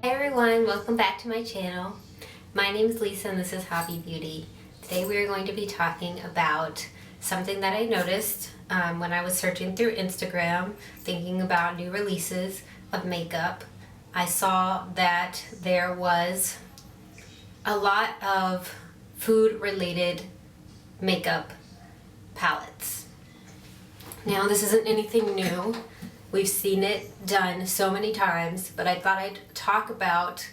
Hey everyone, welcome back to my channel. My name is Lisa and this is Hobby Beauty. Today we are going to be talking about something that I noticed when I was searching through Instagram, thinking about new releases of makeup. I saw that there was a lot of food related makeup palettes. Now this isn't anything new. We've seen it done so many times, but I thought I'd talk about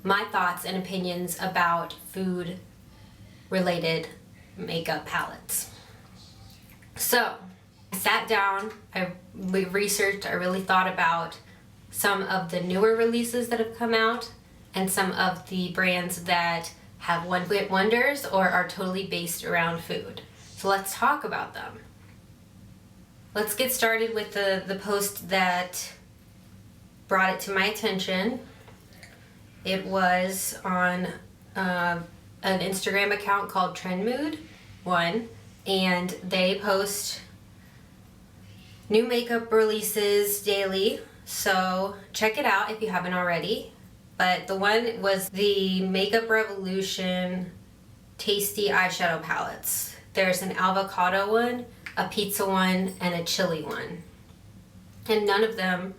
my thoughts and opinions about food related makeup palettes. So I sat down, we researched, I really thought about some of the newer releases that have come out and some of the brands that have one-hit wonders or are totally based around food. So let's talk about them. Let's get started with the post that brought it to my attention. It was on an Instagram account called TrendMood1, and they post new makeup releases daily, so check it out if you haven't already. But the one was the Makeup Revolution Tasty Eyeshadow Palettes. There's an avocado one, a pizza one, and a chili one. And none of them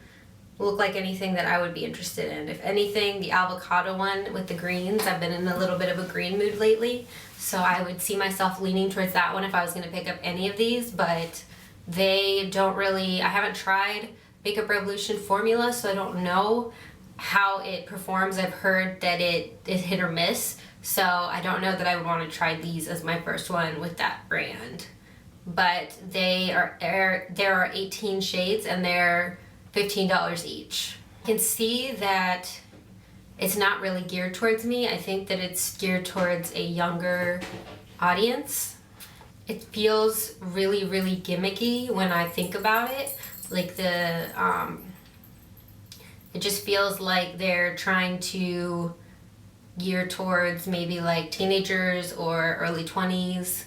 look like anything that I would be interested in. If anything, the avocado one with the greens, I've been in a little bit of a green mood lately, so I would see myself leaning towards that one if I was going to pick up any of these, but they don't really, I haven't tried Makeup Revolution formula, so I don't know how it performs. I've heard that it is hit or miss, so I don't know that I would want to try these as my first one with that brand. But there are 18 shades and they're $15 each. You can see that it's not really geared towards me. I think that it's geared towards a younger audience. It feels really, really gimmicky when I think about it. Like it just feels like they're trying to gear towards maybe like teenagers or early 20s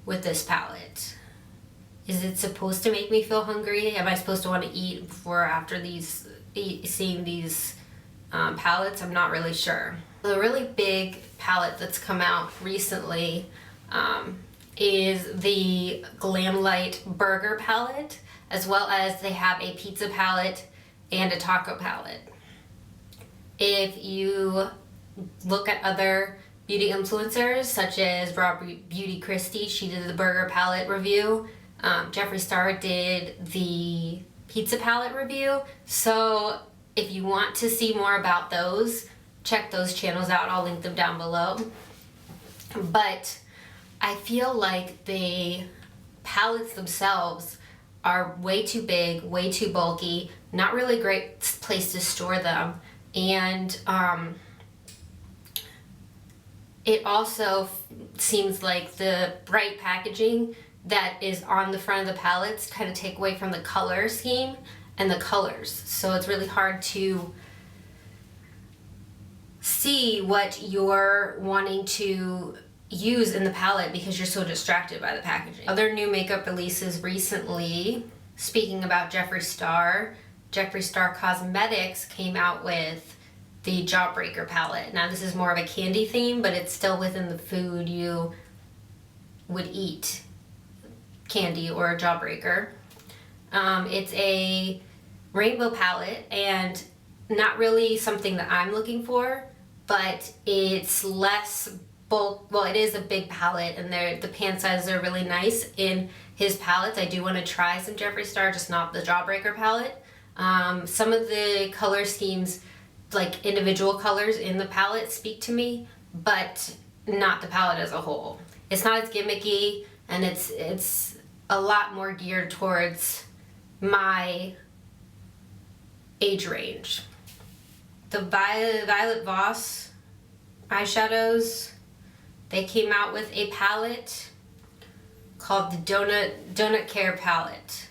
with this palette. Is it supposed to make me feel hungry? Am I supposed to want to eat before or after seeing these palettes? I'm not really sure. The really big palette that's come out recently is the Glamlite Burger Palette, as well as they have a pizza palette and a taco palette. If you look at other beauty influencers such as Raw Beauty Christie, she did the burger palette review. Jeffree did the pizza palette review. So if you want to see more about those, check those channels out. I'll link them down below. But I feel like the palettes themselves are way too big, way too bulky, not really a great place to store them. And it also seems like the bright packaging that is on the front of the palettes kind of take away from the color scheme and the colors. So it's really hard to see what you're wanting to use in the palette because you're so distracted by the packaging. Other new makeup releases recently, speaking about Jeffree Star Cosmetics came out with the Jawbreaker Palette. Now this is more of a candy theme, but it's still within the food you would eat, candy or a Jawbreaker. It's a rainbow palette and not really something that I'm looking for, but it's less bulk. Well, it is a big palette and the pan sizes are really nice in his palettes. I do want to try some Jeffree Star, just not the Jawbreaker palette. Some of the color schemes, like individual colors in the palette, speak to me, but not the palette as a whole. It's not as gimmicky, and it's a lot more geared towards my age range. The Violet Voss eyeshadows, they came out with a palette called the Donut Care Palette,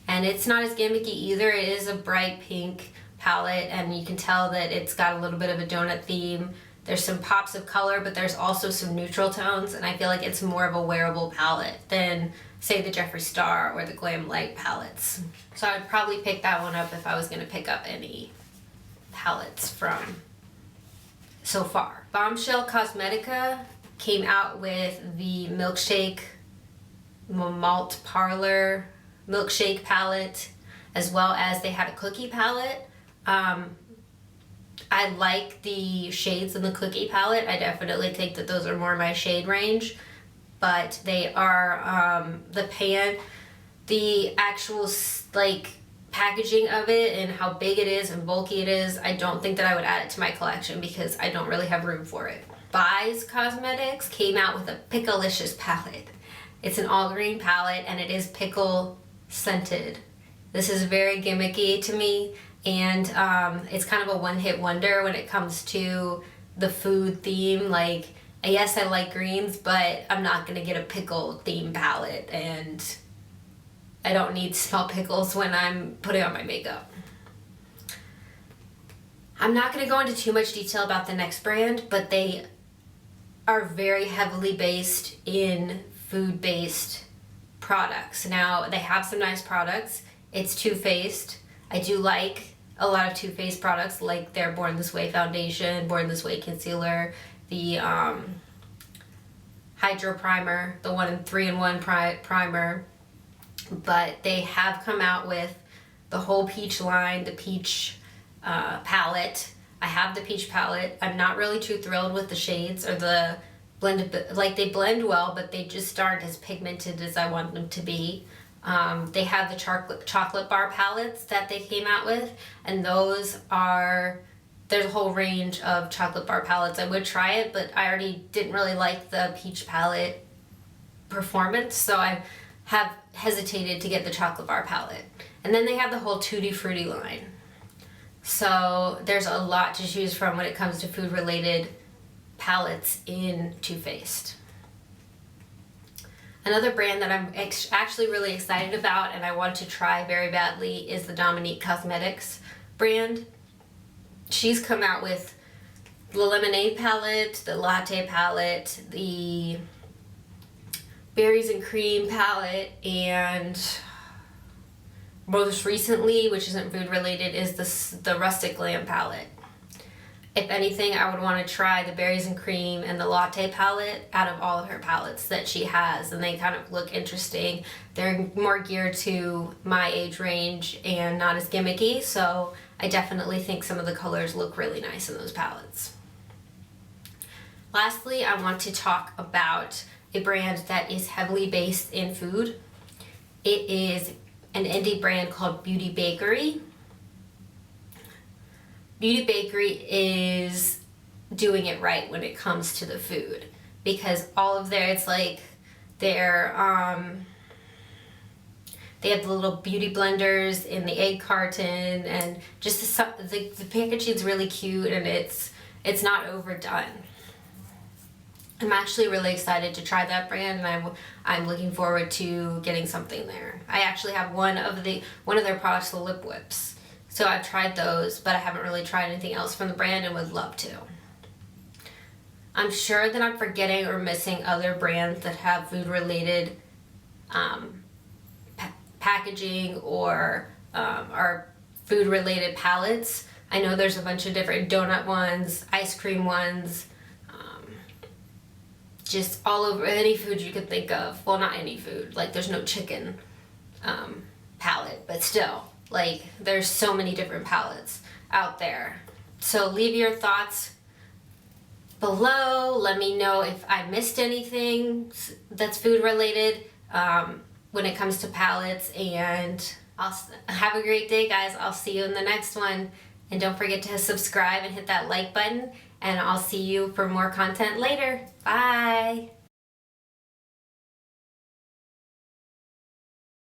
and it's not as gimmicky either. It is a bright pink palette and you can tell that it's got a little bit of a donut theme. There's some pops of color, but there's also some neutral tones, and I feel like it's more of a wearable palette than say the Jeffree Star or the Glamlite palettes. So I would probably pick that one up if I was going to pick up any palettes from so far. Bombshell Cosmetica came out with the milkshake malt parlor milkshake palette, as well as they had a cookie palette. I like the shades in the cookie palette. I definitely think that those are more my shade range, but they are the actual like packaging of it and how big it is and bulky it is, I don't think that I would add it to my collection because I don't really have room for it. Byscosmetics came out with a Picklicious palette. It's an all green palette and it is pickle scented. This is very gimmicky to me, and it's kind of a one-hit wonder when it comes to the food theme. Like, yes, I like greens, but I'm not gonna get a pickle theme palette, and I don't need to smell pickles when I'm putting on my makeup. I'm not gonna go into too much detail about the next brand, but they are very heavily based in food-based products. Now, they have some nice products. It's Too Faced. I do like a lot of Too Faced products, like their Born This Way foundation, Born This Way concealer, the Hydro Primer, the 3-in-1 primer. But they have come out with the whole peach line, the peach palette. I have the peach palette. I'm not really too thrilled with the shades or the blended, like they blend well, but they just aren't as pigmented as I want them to be. They have the chocolate bar palettes that they came out with, and those are, there's a whole range of chocolate bar palettes. I would try it, but I already didn't really like the peach palette performance, so I have hesitated to get the chocolate bar palette. And then they have the whole Tutti Frutti line. So there's a lot to choose from when it comes to food related palettes in Too Faced. Another brand that I'm actually really excited about and I want to try very badly is the Dominique Cosmetics brand. She's come out with the lemonade palette, the latte palette, the berries and cream palette, and most recently, which isn't food related, is the Rustic Glam palette. If anything, I would want to try the berries and cream and the latte palette out of all of her palettes that she has, and they kind of look interesting. They're more geared to my age range and not as gimmicky, so I definitely think some of the colors look really nice in those palettes. Lastly, I want to talk about a brand that is heavily based in food. It is an indie brand called Bakerie. Bakerie is doing it right when it comes to the food, because all of their, it's like their, they have the little beauty blenders in the egg carton, and just the packaging's really cute, and it's not overdone. I'm actually really excited to try that brand, and I'm looking forward to getting something there. I actually have one of their products, the lip whips. So I've tried those, but I haven't really tried anything else from the brand and would love to. I'm sure that I'm forgetting or missing other brands that have food related packaging or are food related palettes. I know there's a bunch of different donut ones, ice cream ones, just all over any food you could think of. Well, not any food, like there's no chicken palette, but still, like there's so many different palettes out there. So leave your thoughts below. Let me know if I missed anything that's food related when it comes to palettes, and I'll have a great day, guys. I'll see you in the next one, and don't forget to subscribe and hit that like button, and I'll see you for more content later. Bye.